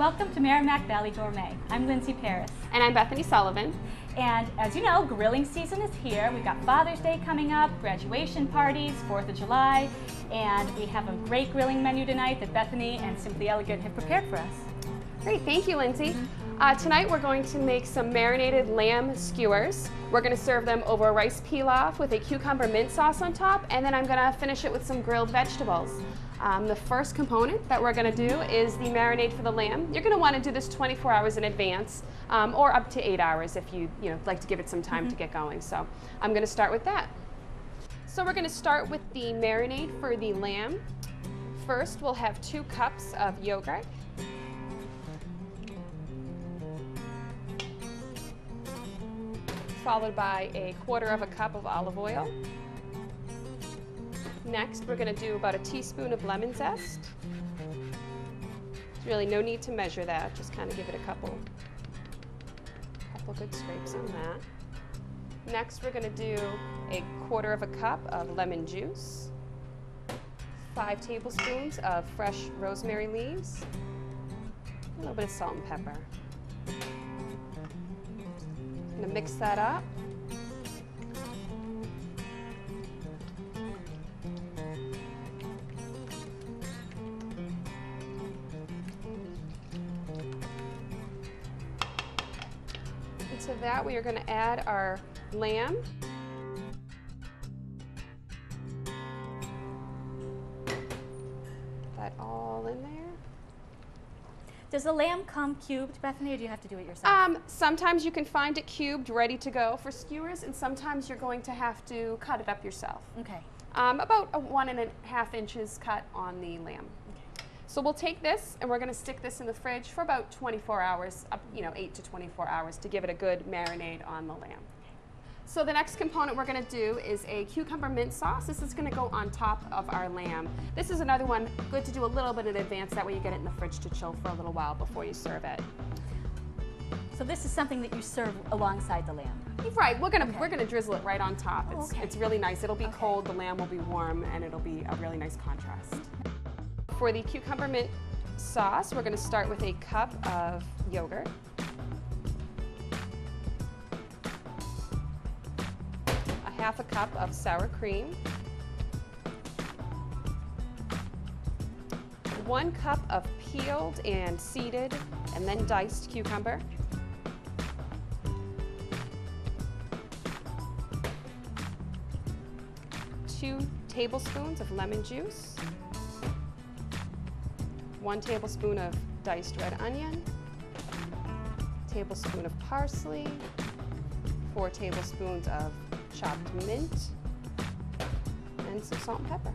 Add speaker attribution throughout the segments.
Speaker 1: Welcome to Merrimack Valley Gourmet. I'm Lindsay Paris.
Speaker 2: And I'm Bethany Sullivan.
Speaker 1: And as you know, grilling season is here. We've got Father's Day coming up, graduation parties, 4th of July, and we have a great grilling menu tonight that Bethany and Simply Elegant have prepared for us.
Speaker 2: Great, thank you, Lindsay. Tonight we're going to make some marinated lamb skewers. We're going to serve them over a rice pilaf with a cucumber mint sauce on top, and then I'm going to finish it with some grilled vegetables. The first component that we're going to do is the marinade for the lamb. You're going to want to do this 24 hours in advance, or up to 8 hours if you like to give it some time to get going. So I'm going to start with that. So we're going to start with the marinade for the lamb. First, we'll have 2 cups of yogurt. Followed by a 1/4 cup of olive oil. Next, we're going to do about a teaspoon of lemon zest. There's really no need to measure that, just kind of give it a couple good scrapes on that. Next, we're going to do a 1/4 cup of lemon juice, 5 tablespoons of fresh rosemary leaves, a little bit of salt and pepper. I'm going to mix that up. And to that we are going to add our lamb. That all in there.
Speaker 1: Does the lamb come cubed, Bethany, or do you have to do it yourself?
Speaker 2: Sometimes you can find it cubed, ready to go for skewers, and sometimes you're going to have to cut it up yourself.
Speaker 1: Okay.
Speaker 2: About a 1.5 inches cut on the lamb. Okay. So we'll take this and we're going to stick this in the fridge for about 24 hours, 8 to 24 hours to give it a good marinade on the lamb. So the next component we're going to do is a cucumber mint sauce. This is going to go on top of our lamb. This is another one good to do a little bit in advance, that way you get it in the fridge to chill for a little while before you serve it.
Speaker 1: So this is something that you serve alongside the lamb?
Speaker 2: Right, we're gonna drizzle it right on top. It's really nice. It'll be
Speaker 1: Okay.
Speaker 2: cold, the lamb will be warm, and it'll be a really nice contrast. For the cucumber mint sauce, we're going to start with a cup of yogurt. A 1/2 cup of sour cream. 1 cup of peeled and seeded and then diced cucumber. 2 tablespoons of lemon juice. 1 tablespoon of diced red onion. Tablespoon of parsley. 4 tablespoons of chopped mint. And some salt and pepper.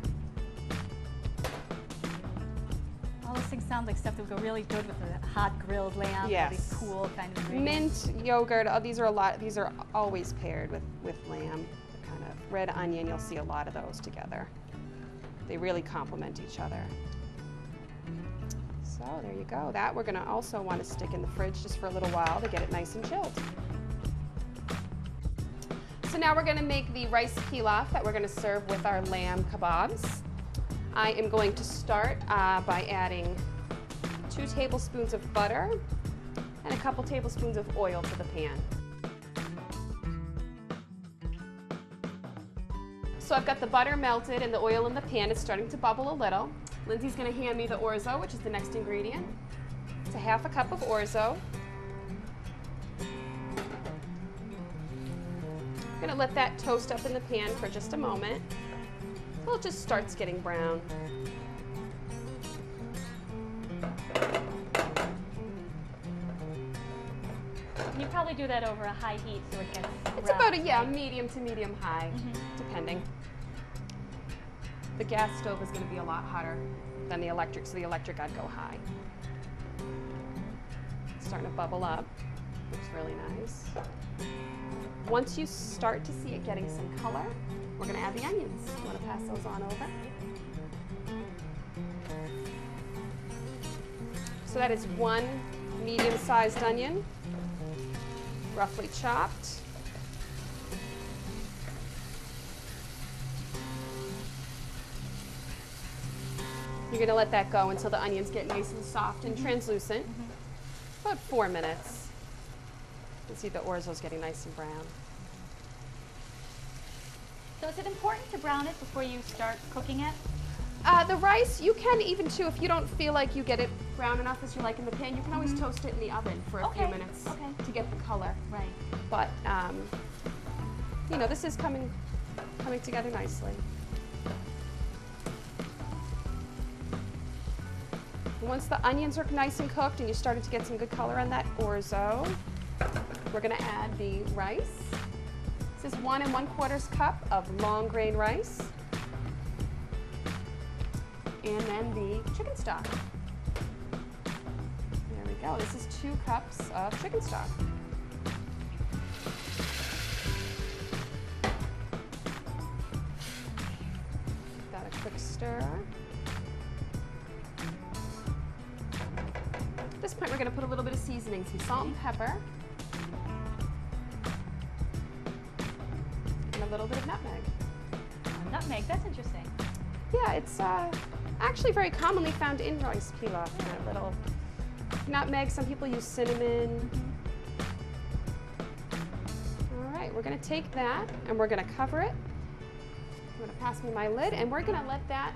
Speaker 1: All those things sound like stuff that would go really good with a hot grilled lamb.
Speaker 2: Yes.
Speaker 1: These cool kind of ingredients.
Speaker 2: Mint, yogurt, these are always paired with lamb. The kind of red onion, you'll see a lot of those together. They really complement each other. So there you go. That we're going to also want to stick in the fridge just for a little while to get it nice and chilled. So now we're going to make the rice pilaf that we're going to serve with our lamb kebabs. I am going to start by adding 2 tablespoons of butter and a couple tablespoons of oil to the pan. So I've got the butter melted and the oil in the pan is starting to bubble a little. Lindsay's going to hand me the orzo, which is the next ingredient. It's a 1/2 cup of orzo. I'm going to let that toast up in the pan for just a moment until it just starts getting brown.
Speaker 1: You probably do that over a high heat so it gets
Speaker 2: It's about a medium to medium high, depending. The gas stove is going to be a lot hotter than the electric, so the electric I'd go high. It's starting to bubble up. Looks really nice. Once you start to see it getting some color, we're going to add the onions. You want to pass those on over? So that is 1 medium-sized onion, roughly chopped. You're going to let that go until the onions get nice and soft and translucent. About 4 minutes. You see the orzo's getting nice and brown.
Speaker 1: So is it important to brown it before you start cooking it?
Speaker 2: The rice, you can even too, if you don't feel like you get it brown enough as you like in the pan, you can always toast it in the oven for a few minutes to get the color.
Speaker 1: Right.
Speaker 2: But, you know, this is coming together nicely. Once the onions are nice and cooked and you started to get some good color on that orzo, we're going to add the rice. This is 1 1/4 cup of long grain rice. And then the chicken stock. There we go. This is 2 cups of chicken stock. Give that a quick stir. At this point, we're going to put a little bit of seasoning, some salt and pepper, and a little bit of nutmeg.
Speaker 1: Nutmeg, that's interesting.
Speaker 2: Yeah, it's actually very commonly found in rice pilaf. A little nutmeg. Some people use cinnamon. All right, we're going to take that and we're going to cover it. I'm going to pass me my lid and we're going to let that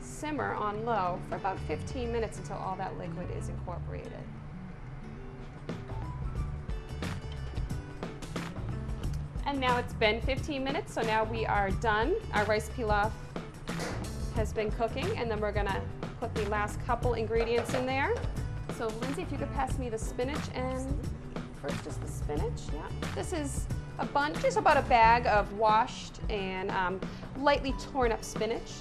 Speaker 2: simmer on low for about 15 minutes until all that liquid is incorporated. And now it's been 15 minutes, so now we are done. Our rice pilaf has been cooking, and then we're gonna put the last couple ingredients in there. So Lindsay, if you could pass me the spinach and first just the spinach. Yeah. This is a bunch, just about a bag of washed and lightly torn up spinach.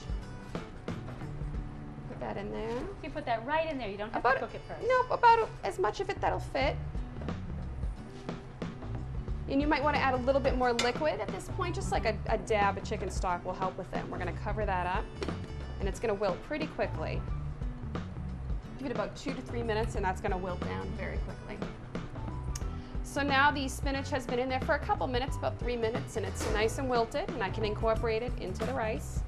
Speaker 2: Put that in there.
Speaker 1: You put that right in there. You don't have to cook it first.
Speaker 2: Nope, about as much of it that'll fit. And you might want to add a little bit more liquid at this point, just like a dab of chicken stock will help with it. We're going to cover that up, and it's going to wilt pretty quickly. Give it about 2 to 3 minutes, and that's going to wilt down very quickly. So now the spinach has been in there for a couple minutes, about 3 minutes, and it's nice and wilted, and I can incorporate it into the rice.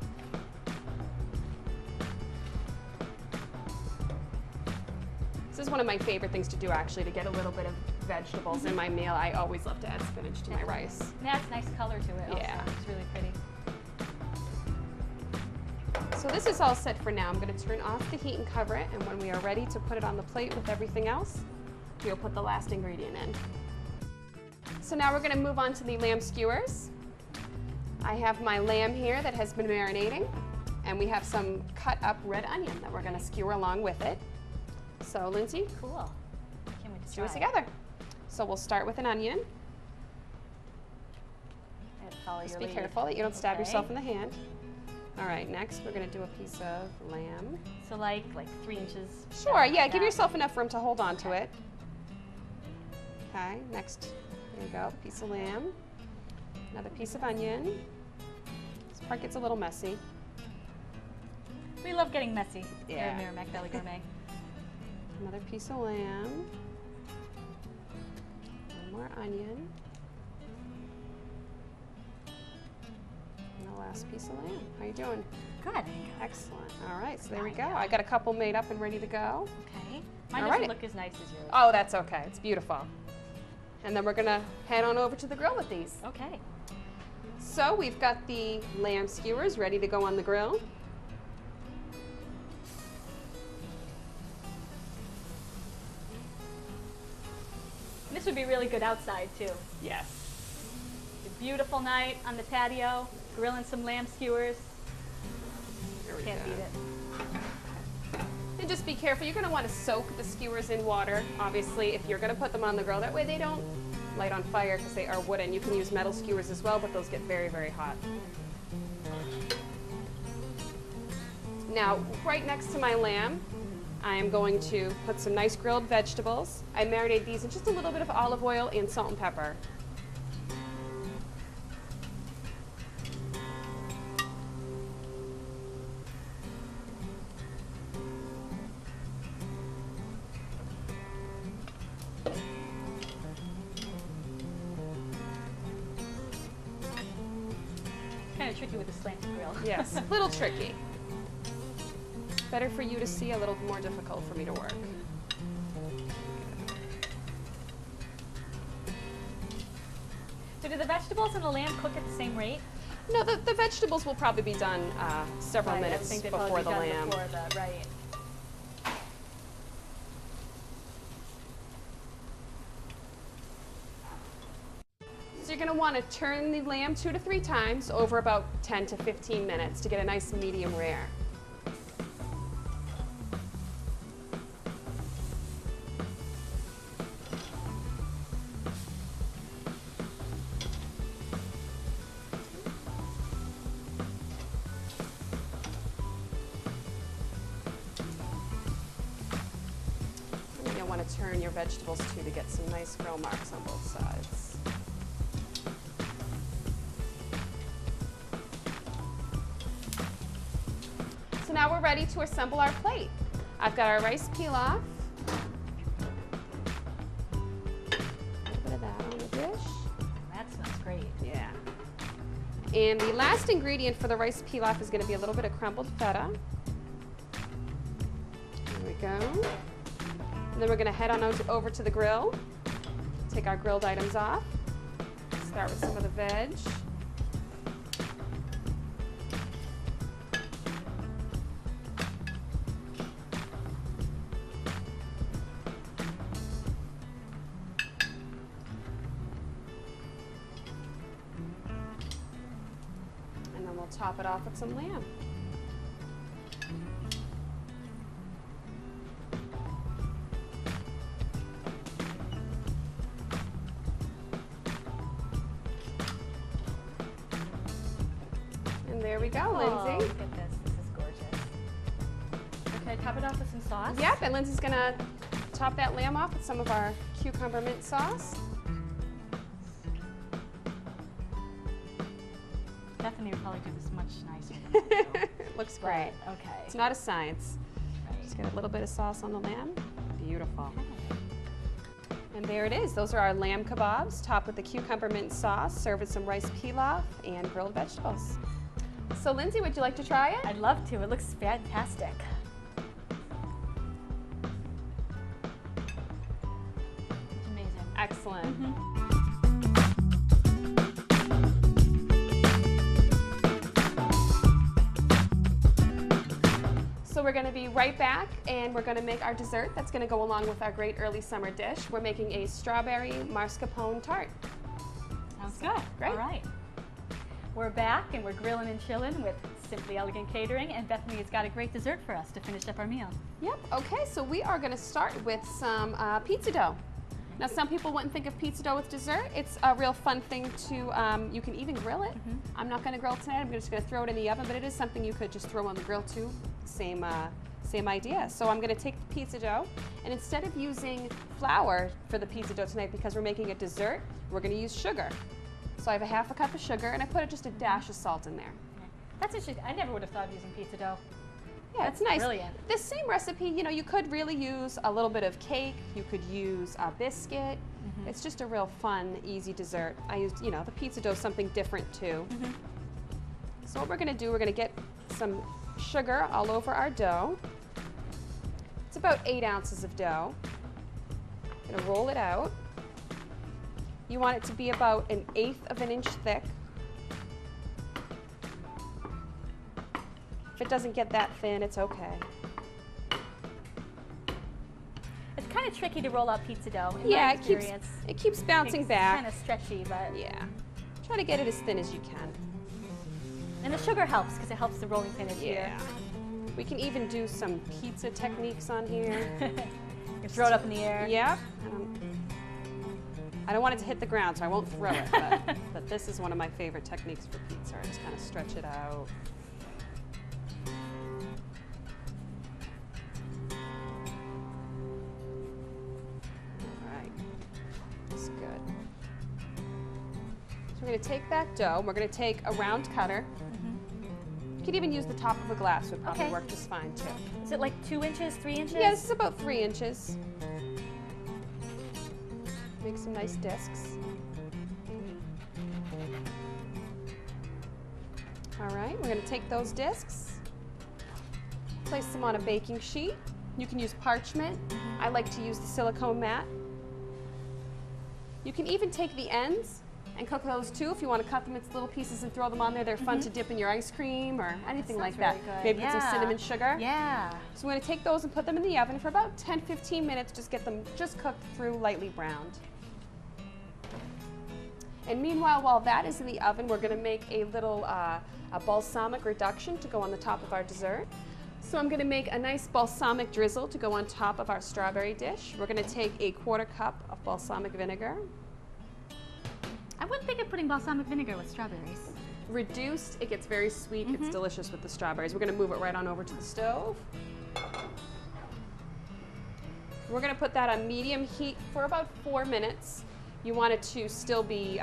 Speaker 2: This is one of my favorite things to do, actually, to get a little bit of vegetables in my meal. I always love to add spinach to my rice.
Speaker 1: And that's nice color to it.
Speaker 2: Yeah.
Speaker 1: Also. It's really pretty.
Speaker 2: So this is all set for now. I'm going to turn off the heat and cover it, and when we are ready to put it on the plate with everything else, we'll put the last ingredient in. So now we're going to move on to the lamb skewers. I have my lamb here that has been marinating, and we have some cut up red onion that we're going to skewer along with it. So Lindsay,
Speaker 1: cool. Can we
Speaker 2: let's do it together. So we'll start with an onion. Just be careful that you don't stab yourself in the hand. All right, next we're going to do a piece of lamb.
Speaker 1: So like 3 inches?
Speaker 2: Sure, yeah, give yourself enough room to hold on to it. Okay, next, there you go, piece of lamb. Another piece of onion. This part gets a little messy.
Speaker 1: We love getting messy here
Speaker 2: Yeah.
Speaker 1: at Merrimack Valley Gourmet.
Speaker 2: Another piece of lamb. One more onion. And the last piece of lamb. How you doing?
Speaker 1: Good.
Speaker 2: Excellent. All right, so there we go. I got a couple made up and ready to go.
Speaker 1: Okay. Mine doesn't look as nice as yours.
Speaker 2: Oh, that's okay. It's beautiful. And then we're going to head on over to the grill with these.
Speaker 1: Okay.
Speaker 2: So we've got the lamb skewers ready to go on the grill.
Speaker 1: This would be really good outside too.
Speaker 2: Yes.
Speaker 1: A beautiful night on the patio, grilling some lamb skewers.
Speaker 2: There we
Speaker 1: Can't
Speaker 2: go.
Speaker 1: beat it.
Speaker 2: And just be careful. You're going to want to soak the skewers in water, obviously, if you're going to put them on the grill. That way they don't light on fire because they are wooden. You can use metal skewers as well, but those get very, very hot. Now, right next to my lamb, I am going to put some nice grilled vegetables. I marinate these in just a little bit of olive oil and salt and pepper.
Speaker 1: Kind of tricky with the slanted grill.
Speaker 2: Yes, a little tricky. Better for you to see, a little more difficult for me to work.
Speaker 1: So do the vegetables and the lamb cook at the same rate?
Speaker 2: No, the vegetables will probably be done several minutes before the lamb.
Speaker 1: Right.
Speaker 2: So you're going to want to turn the lamb 2 to 3 times over about 10 to 15 minutes to get a nice medium rare. You'll want to turn your vegetables too to get some nice grill marks on both sides. So now we're ready to assemble our plate. I've got our rice pilaf. A little bit of that on the dish.
Speaker 1: That smells great.
Speaker 2: Yeah. And the last ingredient for the rice pilaf is going to be a little bit of crumbled feta. There we go. And then we're going to head on over to the grill. Take our grilled items off. Start with some of the veg. And then we'll top it off with some lamb. And there we go, Lindsay.
Speaker 1: Look at this. This is gorgeous. Okay, top it off with some sauce.
Speaker 2: Yep, and Lindsay's going to top that lamb off with some of our cucumber mint sauce.
Speaker 1: Bethany would probably do this much nicer.
Speaker 2: Looks great.
Speaker 1: Okay.
Speaker 2: It's not a science.
Speaker 1: Right.
Speaker 2: Just get a little bit of sauce on the lamb. Beautiful. And there it is. Those are our lamb kebabs, topped with the cucumber mint sauce, served with some rice pilaf and grilled vegetables. So Lindsay, would you like to try it?
Speaker 1: I'd love to. It looks fantastic. It's amazing.
Speaker 2: Excellent. So we're going to be right back, and we're going to make our dessert that's going to go along with our great early summer dish. We're making a strawberry mascarpone tart.
Speaker 1: Sounds good.
Speaker 2: Great.
Speaker 1: All right. We're back, and we're grilling and chilling with Simply Elegant Catering, and Bethany has got a great dessert for us to finish up our meal.
Speaker 2: Yep. Okay, so we are going to start with some pizza dough. Now, some people wouldn't think of pizza dough with dessert. It's a real fun thing to, you can even grill it. I'm not going to grill tonight. I'm just going to throw it in the oven, but it is something you could just throw on the grill too. Same idea. So I'm going to take the pizza dough, and instead of using flour for the pizza dough tonight, because we're making a dessert, we're going to use sugar. So I have a half a cup of sugar, and I put just a dash of salt in there.
Speaker 1: That's interesting. I never would have thought of using pizza dough.
Speaker 2: Yeah, it's nice.
Speaker 1: Brilliant.
Speaker 2: This same recipe, you know, you could really use a little bit of cake. You could use a biscuit. It's just a real fun, easy dessert. I used, you know, the pizza dough is something different too. So what we're going to do, we're going to get some sugar all over our dough. It's about 8 ounces of dough. I'm going to roll it out. You want it to be about 1/8 of an inch thick. If it doesn't get that thin, it's okay.
Speaker 1: It's kind of tricky to roll out pizza dough. In
Speaker 2: Yeah,
Speaker 1: my experience.
Speaker 2: it keeps bouncing
Speaker 1: It's
Speaker 2: back.
Speaker 1: kind of stretchy, but
Speaker 2: Yeah. Try to get it as thin as you can.
Speaker 1: and the sugar helps because it helps the rolling pin adhere.
Speaker 2: Yeah. We can even do some pizza techniques on here.
Speaker 1: You throw it up in the air.
Speaker 2: Yep. I don't want it to hit the ground, so I won't throw it, but this is one of my favorite techniques for pizza. I just kind of stretch it out. All right. That's good. So we're going to take that dough, and we're going to take a round cutter. You could even use the top of a glass, would probably work just fine too.
Speaker 1: Is it like 2 inches, 3 inches?
Speaker 2: Yeah, this is about 3 inches. Make some nice discs. All right, we're going to take those discs, place them on a baking sheet. You can use parchment. I like to use the silicone mat. You can even take the ends and cook those too. If you want to cut them into little pieces and throw them on there, they're fun to dip in your ice cream or anything like that.
Speaker 1: Really good.
Speaker 2: Maybe put some cinnamon sugar.
Speaker 1: Yeah.
Speaker 2: So we're going to take those and put them in the oven for about 10-15 minutes. Just get them just cooked through, lightly browned. And meanwhile, while that is in the oven, we're going to make a little a balsamic reduction to go on the top of our dessert. So I'm going to make a nice balsamic drizzle to go on top of our strawberry dish. We're going to take a 1/4 cup of balsamic vinegar.
Speaker 1: I wouldn't think of putting balsamic vinegar with strawberries.
Speaker 2: Reduced, it gets very sweet. It's delicious with the strawberries. We're going to move it right on over to the stove. We're going to put that on medium heat for about 4 minutes. You want it to still be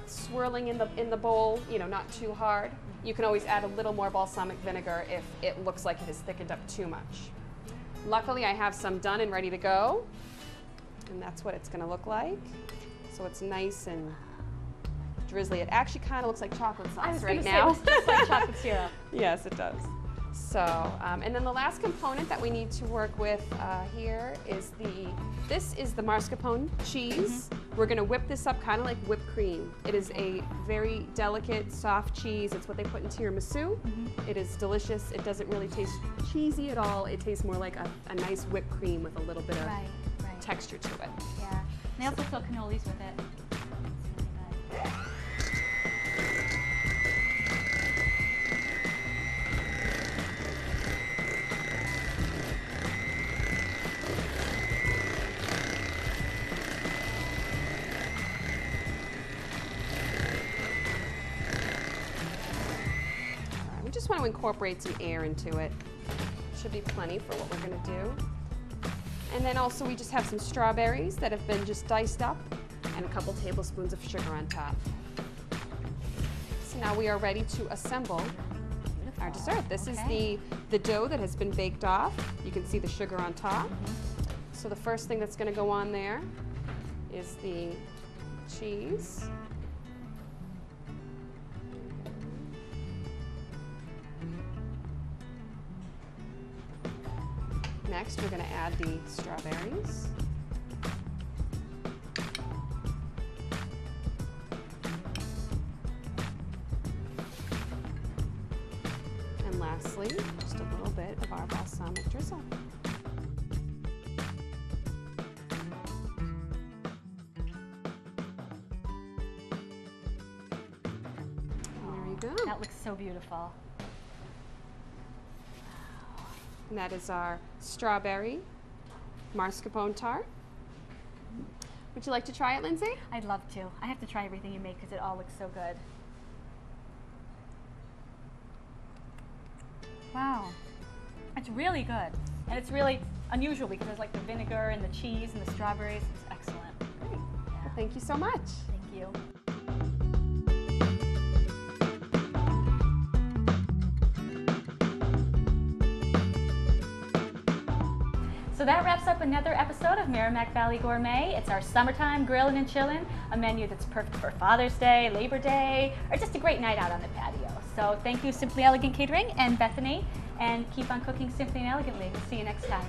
Speaker 2: swirling in the bowl, you know, not too hard. You can always add a little more balsamic vinegar if it looks like it has thickened up too much. Luckily, I have some done and ready to go, and that's what it's going to look like. So it's nice and drizzly. It actually kind of looks like chocolate sauce right now.
Speaker 1: It was just like chocolate syrup.
Speaker 2: Yes, it does. So, and then the last component that we need to work with here is this is the mascarpone cheese. We're going to whip this up kind of like whipped cream. It is a very delicate, soft cheese. It's what they put in tiramisu. It is delicious. It doesn't really taste cheesy at all. It tastes more like a nice whipped cream with a little bit of texture to it.
Speaker 1: Yeah. And they also fill cannolis with it. It's really good.
Speaker 2: Just want to incorporate some air into it. Should be plenty for what we're going to do. And then also we just have some strawberries that have been just diced up and a couple tablespoons of sugar on top. So now we are ready to assemble our dessert. This is the dough that has been baked off. You can see the sugar on top. So the first thing that's going to go on there is the cheese. Next, we're going to add the strawberries. And lastly, just a little bit of our balsamic drizzle. There you go.
Speaker 1: That looks so beautiful.
Speaker 2: And that is our strawberry mascarpone tart. Would you like to try it, Lindsay?
Speaker 1: I'd love to. I have to try everything you make because it all looks so good. Wow. It's really good. And it's really unusual because there's like the vinegar and the cheese and the strawberries. It's excellent.
Speaker 2: Great. Well, thank you so much.
Speaker 1: Thank you. So that wraps up another episode of Merrimack Valley Gourmet. It's our summertime grillin' and chillin', a menu that's perfect for Father's Day, Labor Day, or just a great night out on the patio. So thank you, Simply Elegant Catering and Bethany, and keep on cooking simply and elegantly. We'll see you next time.